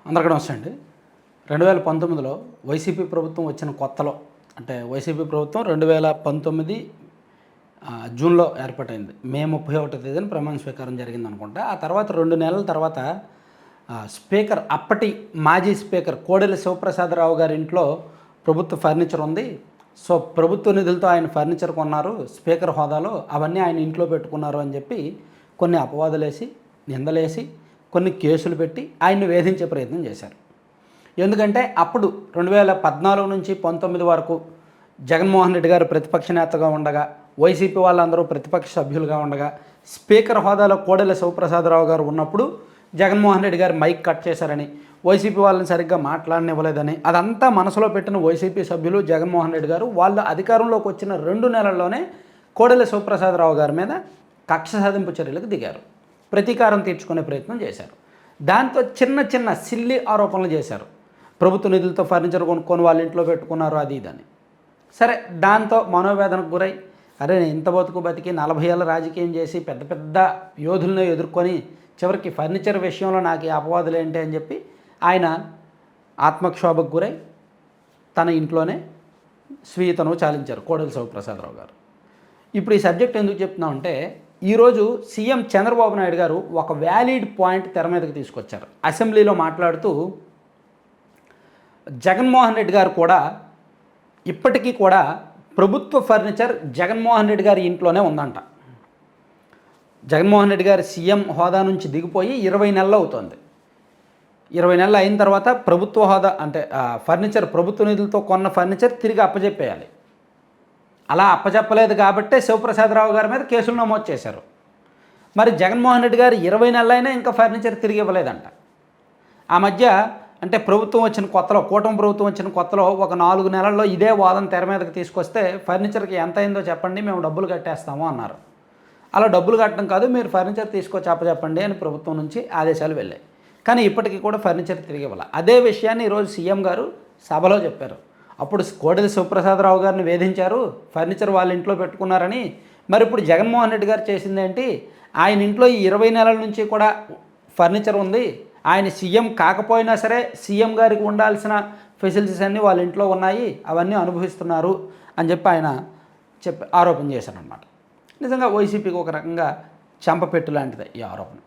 అందరికీ నమస్తే అండి. 2019లో వైసీపీ ప్రభుత్వం వచ్చిన కొత్తలో అంటే వైసీపీ ప్రభుత్వం 2019 జూన్లో ఏర్పాటైంది. మే 31వ తేదీన ప్రమాణ స్వీకారం జరిగిందనుకుంటా. ఆ తర్వాత 2 నెలల తర్వాత స్పీకర్ అప్పటి మాజీ స్పీకర్ కోడెల శివప్రసాదరావు గారి ఇంట్లో ప్రభుత్వ ఫర్నిచర్ ఉంది. సో ప్రభుత్వ నిధులతో ఆయన ఫర్నిచర్ కొన్నారు స్పీకర్ హోదాలో, అవన్నీ ఆయన ఇంట్లో పెట్టుకున్నారు అని చెప్పి కొన్ని అపవాదులేసి నిందలేసి కొన్ని కేసులు పెట్టి ఆయన్ని వేధించే ప్రయత్నం చేశారు. ఎందుకంటే అప్పుడు 2014 నుంచి 19 వరకు జగన్మోహన్ రెడ్డి గారు ప్రతిపక్ష నేతగా ఉండగా, వైసీపీ వాళ్ళందరూ ప్రతిపక్ష సభ్యులుగా ఉండగా, స్పీకర్ హోదాలో కోడెల శివప్రసాదరావు గారు ఉన్నప్పుడు జగన్మోహన్ రెడ్డి గారు మైక్ కట్ చేశారని, వైసీపీ వాళ్ళని సరిగ్గా మాట్లాడనివ్వలేదని, అదంతా మనసులో పెట్టిన వైసీపీ సభ్యులు జగన్మోహన్ రెడ్డి గారు వాళ్ళు అధికారంలోకి వచ్చిన 2 నెలల్లోనే కోడెల శివప్రసాదరావు గారి మీద కక్ష సాధింపు చర్యలకు దిగారు. ప్రతీకారం తీర్చుకునే ప్రయత్నం చేశారు. దాంతో చిన్న చిన్న సిల్లి ఆరోపణలు చేశారు. ప్రభుత్వ నిధులతో ఫర్నిచర్ కొనుక్కొని వాళ్ళ ఇంట్లో పెట్టుకున్నారు అది ఇదని. సరే, దాంతో మనోవేదనకు గురై అరే నేను ఇంత బతికి 40 ఏళ్ళ రాజకీయం చేసి పెద్ద పెద్ద యోధులను ఎదుర్కొని చివరికి ఫర్నిచర్ విషయంలో నాకు ఈ అపవాదులు ఏంటి అని చెప్పి ఆయన ఆత్మక్షోభకు గురై తన ఇంట్లోనే స్వీయతను చాలించారు కోడెల శివప్రసాదరావు గారు. ఇప్పుడు ఈ సబ్జెక్ట్ ఎందుకు చెప్తున్నామంటే, ఈరోజు సీఎం చంద్రబాబు నాయుడు గారు ఒక వ్యాలిడ్ పాయింట్ తెర మీదకి తీసుకొచ్చారు. అసెంబ్లీలో మాట్లాడుతూ జగన్మోహన్ రెడ్డి గారు కూడా ఇప్పటికీ కూడా ప్రభుత్వ ఫర్నిచర్ జగన్మోహన్ రెడ్డి గారి ఇంట్లోనే ఉందంట. జగన్మోహన్ రెడ్డి గారి సీఎం హోదా నుంచి దిగిపోయి 20 నెలలు అవుతుంది. 20 నెలలు అయిన తర్వాత ప్రభుత్వ హోదా అంటే ఫర్నిచర్ ప్రభుత్వ నిధులతో కొన్న ఫర్నిచర్ తిరిగి అప్పజెప్పేయాలి. అలా అప్పచెప్పలేదు కాబట్టే శివప్రసాదరావు గారి మీద కేసులు నమోదు చేశారు. మరి జగన్మోహన్ రెడ్డి గారు 20 నెలలైనా ఇంకా ఫర్నిచర్ తిరిగి ఇవ్వలేదంట. ఆ మధ్య అంటే ప్రభుత్వం వచ్చిన కొత్తలో, కూటమి ప్రభుత్వం వచ్చిన కొత్తలో ఒక 4 నెలల్లో ఇదే వాదన తెర మీదకి తీసుకొస్తే ఫర్నిచర్కి ఎంత అయిందో చెప్పండి, మేము డబ్బులు కట్టేస్తాము అన్నారు. అలా డబ్బులు కట్టడం కాదు, మీరు ఫర్నిచర్ తీసుకొచ్చి అప్పచెప్పండి అని ప్రభుత్వం నుంచి ఆదేశాలు వెళ్ళాయి. కానీ ఇప్పటికీ కూడా ఫర్నిచర్ తిరిగి ఇవ్వాలి. అదే విషయాన్ని ఈరోజు సీఎం గారు సభలో చెప్పారు. అప్పుడు కోడెల శివప్రసాదరావు గారిని వేధించారు, ఫర్నిచర్ వాళ్ళ ఇంట్లో పెట్టుకున్నారని. మరి ఇప్పుడు జగన్మోహన్ రెడ్డి గారు చేసిందేంటి? ఆయన ఇంట్లో ఈ 20 నెలల నుంచి కూడా ఫర్నిచర్ ఉంది. ఆయన సీఎం కాకపోయినా సరే సీఎం గారికి ఉండాల్సిన ఫెసిలిటీస్ అన్నీ వాళ్ళ ఇంట్లో ఉన్నాయి, అవన్నీ అనుభవిస్తున్నారు అని చెప్పి ఆయన ఆరోపణ చేశారనమాట. నిజంగా వైసీపీకి ఒక రకంగా చెంపపెట్టు లాంటిదే ఈ ఆరోపణ.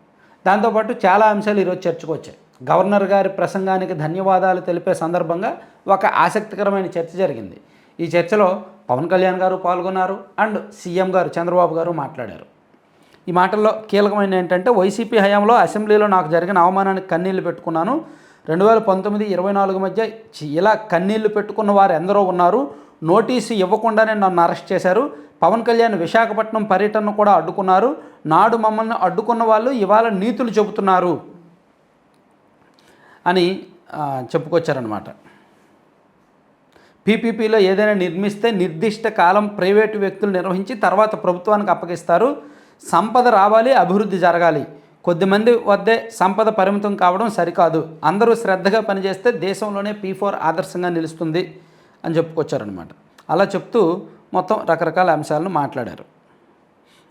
దాంతోపాటు చాలా అంశాలు ఈరోజు చర్చకు వచ్చాయి. గవర్నర్ గారి ప్రసంగానికి ధన్యవాదాలు తెలిపే సందర్భంగా ఒక ఆసక్తికరమైన చర్చ జరిగింది. ఈ చర్చలో పవన్ కళ్యాణ్ గారు పాల్గొన్నారు అండ్ సీఎం గారు చంద్రబాబు గారు మాట్లాడారు. ఈ మాటల్లో కీలకమైన ఏంటంటే, వైసీపీ హయాంలో అసెంబ్లీలో నాకు జరిగిన అవమానానికి కన్నీళ్లు పెట్టుకున్నాను. 2019-24 మధ్య ఇలా కన్నీళ్లు పెట్టుకున్న వారు ఎందరో ఉన్నారు. నోటీసు ఇవ్వకుండానే నన్ను అరెస్ట్ చేశారు. పవన్ కళ్యాణ్ విశాఖపట్నం పర్యటనను కూడా అడ్డుకున్నారు. నాడు మమ్మల్ని అడ్డుకున్న వాళ్ళు ఇవాళ నీతులు చెబుతున్నారు అని చెప్పుకొచ్చారనమాట. పీపీపీలో ఏదైనా నిర్మిస్తే నిర్దిష్ట కాలం ప్రైవేటు వ్యక్తులు నిర్వహించి తర్వాత ప్రభుత్వానికి అప్పగిస్తారు. సంపద రావాలి, అభివృద్ధి జరగాలి. కొద్దిమంది వద్దే సంపద పరిమితం కావడం సరికాదు. అందరూ శ్రద్ధగా పనిచేస్తే దేశంలోనే P4 ఆదర్శంగా నిలుస్తుంది అని చెప్పుకొచ్చారనమాట. అలా చెప్తూ మొత్తం రకరకాల అంశాలను మాట్లాడారు.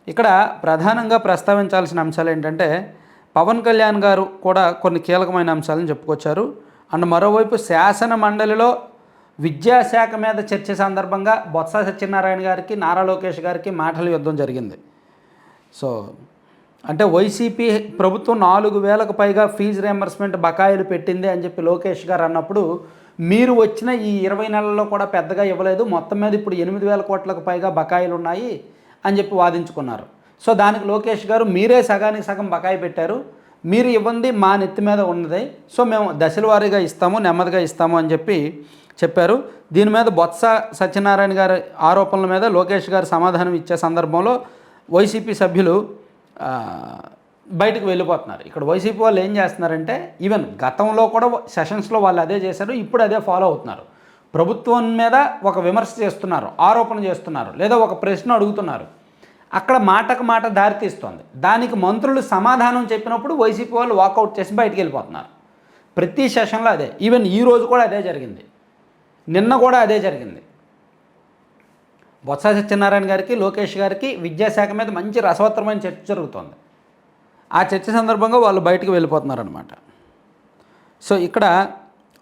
ఇక్కడ ప్రధానంగా ప్రస్తావించాల్సిన అంశాలు ఏంటంటే, పవన్ కళ్యాణ్ గారు కూడా కొన్ని కీలకమైన అంశాలను చెప్పుకొచ్చారు. అండ్ మరోవైపు శాసన మండలిలో విద్యాశాఖ మీద చర్చ సందర్భంగా బొత్స సత్యనారాయణ గారికి, నారా లోకేష్ గారికి మాటల యుద్ధం జరిగింది. సో అంటే వైసీపీ ప్రభుత్వం 4,000కు పైగా ఫీజు రియంబర్స్మెంట్ బకాయిలు పెట్టింది అని చెప్పి లోకేష్ గారు అన్నప్పుడు, మీరు వచ్చిన ఈ 20 నెలల్లో కూడా పెద్దగా ఇవ్వలేదు, మొత్తం మీద ఇప్పుడు 8,000 కోట్లకు పైగా బకాయిలు ఉన్నాయి అని చెప్పి వాదించుకున్నారు. సో దానికి లోకేష్ గారు మీరే సగానికి సగం బకాయి పెట్టారు, మీరు ఇవ్వండి మా నెత్తి మీద ఉన్నది, సో మేము దశల వారీగా ఇస్తాము, నెమ్మదిగా ఇస్తాము అని చెప్పి చెప్పారు. దీని మీద బొత్స సత్యనారాయణ గారి ఆరోపణల మీద లోకేష్ గారు సమాధానం ఇచ్చే సందర్భంలో వైసీపీ సభ్యులు బయటకు వెళ్ళిపోతున్నారు. ఇక్కడ వైసీపీ వాళ్ళు ఏం చేస్తున్నారంటే, ఈవెన్ గతంలో కూడా సెషన్స్లో వాళ్ళు అదే చేశారు, ఇప్పుడు అదే ఫాలో అవుతున్నారు. ప్రభుత్వం మీద ఒక విమర్శ చేస్తున్నారు, ఆరోపణ చేస్తున్నారు, లేదా ఒక ప్రశ్న అడుగుతున్నారు. అక్కడ మాటకు మాట దారితీస్తోంది. దానికి మంత్రులు సమాధానం చెప్పినప్పుడు వైసీపీ వాళ్ళు వాకౌట్ చేసి బయటికి వెళ్ళిపోతున్నారు. ప్రతి సెషన్లో అదే. ఈవెన్ ఈ రోజు కూడా అదే జరిగింది, నిన్న కూడా అదే జరిగింది. బొత్స సత్యనారాయణ గారికి, లోకేష్ గారికి విద్యాశాఖ మీద మంచి రసవత్తరమైన చర్చ జరుగుతోంది. ఆ చర్చ సందర్భంగా వాళ్ళు బయటకు వెళ్ళిపోతున్నారనమాట. సో ఇక్కడ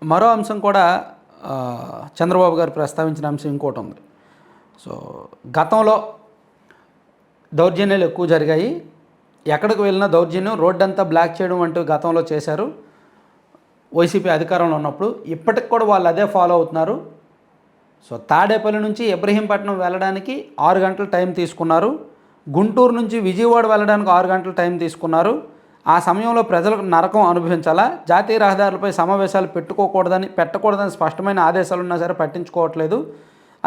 మరో అంశం కూడా చంద్రబాబు గారు ప్రస్తావించిన అంశం ఇంకోటి ఉంది. సో గతంలో దౌర్జన్యాలు ఎక్కువ జరిగాయి, ఎక్కడికి వెళ్ళినా దౌర్జన్యం, రోడ్డంతా బ్లాక్ చేయడం అంటూ గతంలో చేశారు వైసీపీ అధికారంలో ఉన్నప్పుడు. ఇప్పటికి కూడా వాళ్ళు అదే ఫాలో అవుతున్నారు. సో తాడేపల్లి నుంచి ఇబ్రహీంపట్నం వెళ్ళడానికి 6 గంటల టైం తీసుకున్నారు, గుంటూరు నుంచి విజయవాడ వెళ్ళడానికి 6 గంటల టైం తీసుకున్నారు. ఆ సమయంలో ప్రజలకు నరకం అనుభవించాలా? జాతీయ రహదారులపై సమావేశాలు పెట్టకూడదని స్పష్టమైన ఆదేశాలు ఉన్నా సరే పట్టించుకోవట్లేదు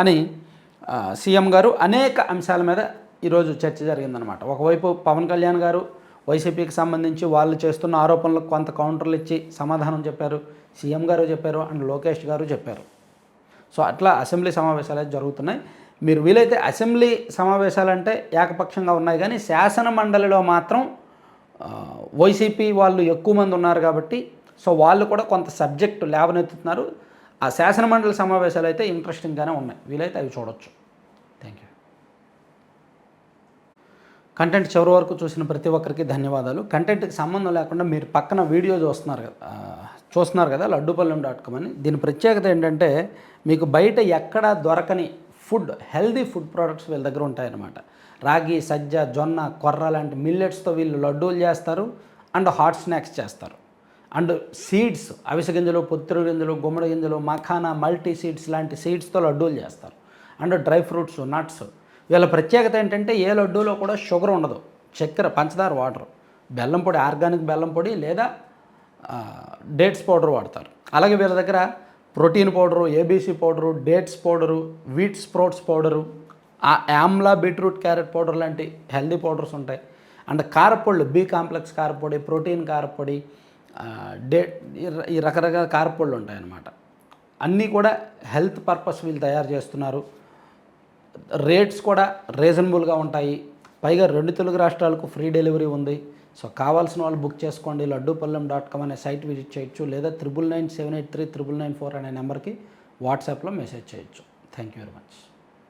అని సీఎం గారు అనేక అంశాల మీద ఈరోజు చర్చ జరిగిందనమాట. ఒకవైపు పవన్ కళ్యాణ్ గారు వైసీపీకి సంబంధించి వాళ్ళు చేస్తున్న ఆరోపణలకు కొంత కౌంటర్లు ఇచ్చి సమాధానం చెప్పారు, సీఎం గారు చెప్పారు అండ్ లోకేష్ గారు చెప్పారు. సో అట్లా అసెంబ్లీ సమావేశాలు అయితే జరుగుతున్నాయి. మీరు వీలైతే అసెంబ్లీ సమావేశాలంటే ఏకపక్షంగా ఉన్నాయి, కానీ శాసన మండలిలో మాత్రం వైసీపీ వాళ్ళు ఎక్కువ మంది ఉన్నారు కాబట్టి సో వాళ్ళు కూడా కొంత సబ్జెక్టు లేవనెత్తుతున్నారు. ఆ శాసన మండలి సమావేశాలు అయితే ఇంట్రెస్టింగ్గానే ఉన్నాయి, వీలైతే అవి చూడొచ్చు. Thank you. కంటెంట్ చివరి వరకు చూసిన ప్రతి ఒక్కరికి ధన్యవాదాలు. కంటెంట్కి సంబంధం లేకుండా మీరు పక్కన వీడియో చూస్తున్నారు కదా లడ్డూపల్లెం.com అని. దీని ప్రత్యేకత ఏంటంటే మీకు బయట ఎక్కడా దొరకని హెల్దీ ఫుడ్ ప్రోడక్ట్స్ వీళ్ళ దగ్గర ఉంటాయన్నమాట. రాగి, సజ్జ, జొన్న, కొర్ర లాంటి మిల్లెట్స్తో వీళ్ళు లడ్డూలు చేస్తారు అండ్ హాట్ స్నాక్స్ చేస్తారు. అండ్ సీడ్స్, అవిసె గింజలు, పొత్తిరి గింజలు, గుమ్మడి గింజలు, మఖానా, మల్టీ సీడ్స్ లాంటి సీడ్స్తో లడ్డూలు చేస్తారు. And dry fruits, nuts. వీళ్ళ ప్రత్యేకత ఏంటంటే ఏ లడ్డూలో కూడా షుగర్ ఉండదు, చక్కెర, పంచదార, వాటర్, బెల్లం పొడి, ఆర్గానిక్ బెల్లం పొడి లేదా డేట్స్ పౌడర్ వాడతారు. అలాగే వీళ్ళ దగ్గర protein powder, ABC powder, dates powder, wheat sprouts powder, Amla, beetroot, carrot powder లాంటి హెల్దీ పౌడర్స్ ఉంటాయి. అండ్ కారపొళ్ళు, బి కాంప్లెక్స్ కారపొడి, ప్రోటీన్ కారపొడి, ఈ రకరకాల కారపొళ్ళు ఉంటాయన్నమాట. అన్నీ కూడా హెల్త్ పర్పస్ వీళ్ళు తయారు చేస్తున్నారు. రేట్స్ కూడా రీజనబుల్గా ఉంటాయి. పైగా 2 తెలుగు రాష్ట్రాలకు ఫ్రీ డెలివరీ ఉంది. సో కావాల్సిన వాళ్ళు బుక్ చేసుకోండి. లడ్డూపల్లెం.com అనే సైట్ విజిట్ చేయొచ్చు, లేదా 9997839994 అనే నెంబర్కి వాట్సాప్లో మెసేజ్ చేయొచ్చు. Thank you very much.